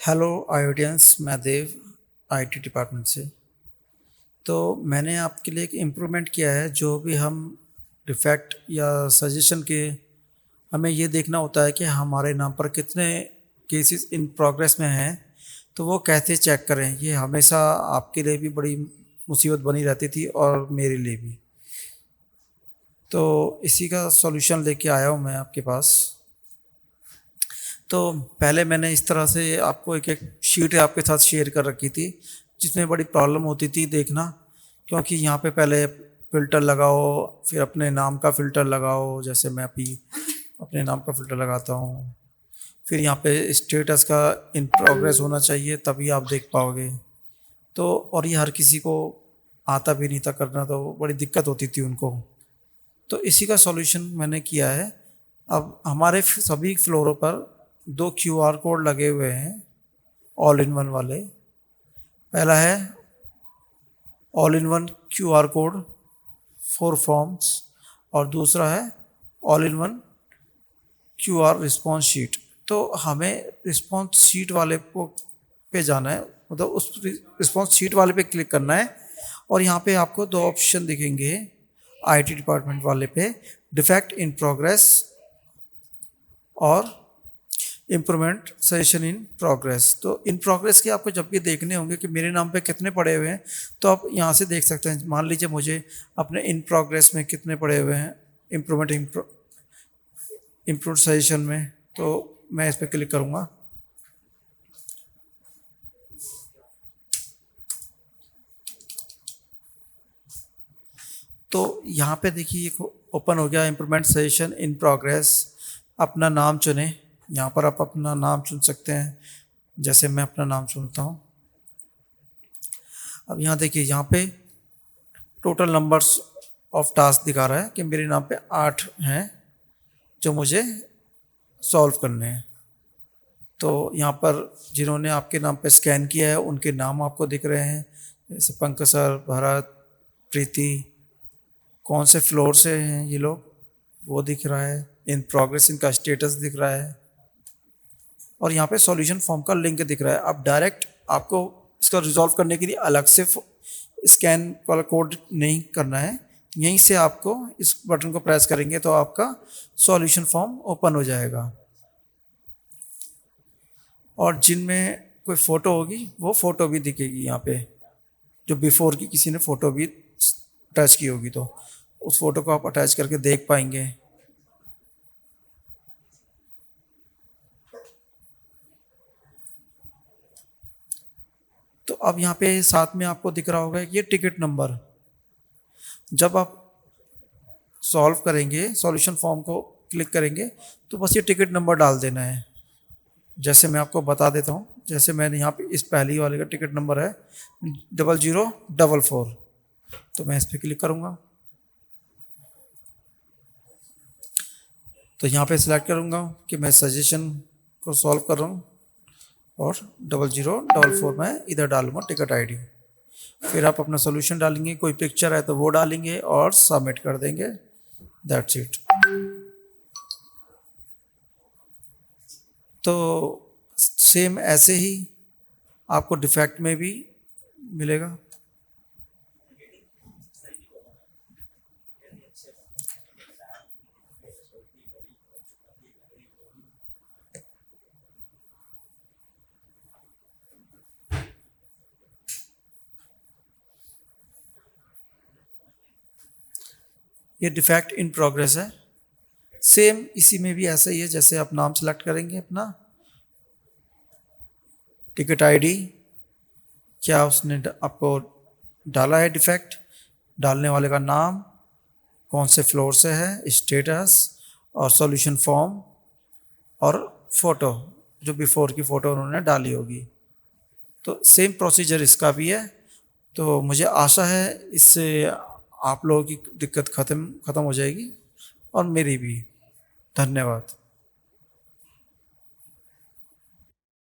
Hello audience, मैं देव IT department से। तो मैंने आपके लिए एक इम्प्रूवमेंट किया है। जो भी हम डिफेक्ट या सजेशन के, हमें ये देखना होता है कि हमारे नाम पर कितने केसेस इन प्रोग्रेस में हैं, तो वो कैसे चेक करें। ये हमेशा आपके लिए भी बड़ी मुसीबत बनी रहती थी और मेरे लिए भी। तो इसी का सॉल्यूशन लेके आया हूँ मैं आपके पास। तो पहले मैंने इस तरह से आपको एक एक शीट आपके साथ शेयर कर रखी थी, जिसमें बड़ी प्रॉब्लम होती थी देखना। क्योंकि यहाँ पे पहले फ़िल्टर लगाओ, फिर अपने नाम का फ़िल्टर लगाओ, जैसे मैं अभी अपने नाम का फ़िल्टर लगाता हूँ। फिर यहाँ पे स्टेटस का इन प्रोग्रेस होना चाहिए, तभी आप देख पाओगे। तो और ये हर किसी को आता भी नहीं था करना, तो बड़ी दिक्कत होती थी उनको। तो इसी का सॉल्यूशन मैंने किया है। अब हमारे सभी फ्लोरों पर दो क्यूआर कोड लगे हुए हैं, ऑल इन वन वाले। पहला है all in one QR code for forms, और दूसरा है all in one QR response sheet. तो हमें रिस्पॉन्स शीट वाले को पे जाना है, मतलब उस रिस्पॉन्स शीट वाले पे क्लिक करना है। और यहाँ पे आपको दो ऑप्शन दिखेंगे आईटी डिपार्टमेंट वाले पे, डिफेक्ट इन प्रोग्रेस और इम्प्रूवमेंट सजेशन इन प्रोग्रेस। तो इन प्रोग्रेस के आपको जब भी देखने होंगे कि मेरे नाम पे कितने पड़े हुए हैं, तो आप यहाँ से देख सकते हैं। मान लीजिए मुझे अपने इन प्रोग्रेस में कितने पड़े हुए हैं इम्प्रूवमेंट इम्प्रूव सजेशन में, तो मैं इस पर क्लिक करूँगा। तो यहाँ पे देखिए एक ओपन हो गया इम्प्रूवमेंट सजेशन इन प्रोग्रेस। अपना नाम चुने, यहाँ पर आप अपना नाम चुन सकते हैं। जैसे मैं अपना नाम चुनता हूँ। अब यहाँ देखिए, यहाँ पे टोटल नंबर्स ऑफ टास्क दिखा रहा है कि मेरे नाम पे 8 हैं जो मुझे सॉल्व करने हैं। तो यहाँ पर जिन्होंने आपके नाम पे स्कैन किया है उनके नाम आपको दिख रहे हैं, जैसे पंकज सर, भरत, प्रीति। कौन से फ्लोर से हैं ये लोग वो दिख रहा है। इन प्रोग्रेस इनका स्टेटस दिख रहा है, और यहाँ पे सॉल्यूशन फॉर्म का लिंक दिख रहा है। अब डायरेक्ट आपको इसका रिजॉल्व करने के लिए अलग से स्कैन वाला कोड नहीं करना है। यहीं से आपको इस बटन को प्रेस करेंगे तो आपका सॉल्यूशन फॉर्म ओपन हो जाएगा। और जिनमें कोई फ़ोटो होगी वो फ़ोटो भी दिखेगी यहाँ पे, जो बिफोर की किसी ने फ़ोटो भी अटैच की होगी, तो उस फ़ोटो को आप अटैच करके देख पाएंगे। तो अब यहाँ पे साथ में आपको दिख रहा होगा ये टिकट नंबर। जब आप सॉल्व करेंगे, सॉल्यूशन फॉर्म को क्लिक करेंगे, तो बस ये टिकट नंबर डाल देना है। जैसे मैं आपको बता देता हूँ, जैसे मैंने यहाँ पे इस पहली वाले का टिकट नंबर है 0044। तो मैं इस पर क्लिक करूँगा, तो यहाँ पे सिलेक्ट करूँगा कि मैं सजेशन को सॉल्व कर रहा हूँ, और 0044 मैं इधर डालूंगा टिकट आईडी। फिर आप अपना सोल्यूशन डालेंगे, कोई पिक्चर है तो वो डालेंगे और सबमिट कर देंगे। That's it. तो सेम ऐसे ही आपको डिफेक्ट में भी मिलेगा। ये डिफेक्ट इन प्रोग्रेस है। सेम इसी में भी ऐसा ही है, जैसे आप नाम सेलेक्ट करेंगे अपना, टिकट आईडी, क्या उसने आपको डाला है डिफेक्ट, डालने वाले का नाम, कौन से फ्लोर से है, स्टेटस, और सॉल्यूशन फॉर्म, और फोटो, जो बिफोर की फ़ोटो उन्होंने डाली होगी। तो सेम प्रोसीजर इसका भी है। तो मुझे आशा है इससे आप लोगों की दिक्कत ख़त्म हो जाएगी, और मेरी भी। धन्यवाद।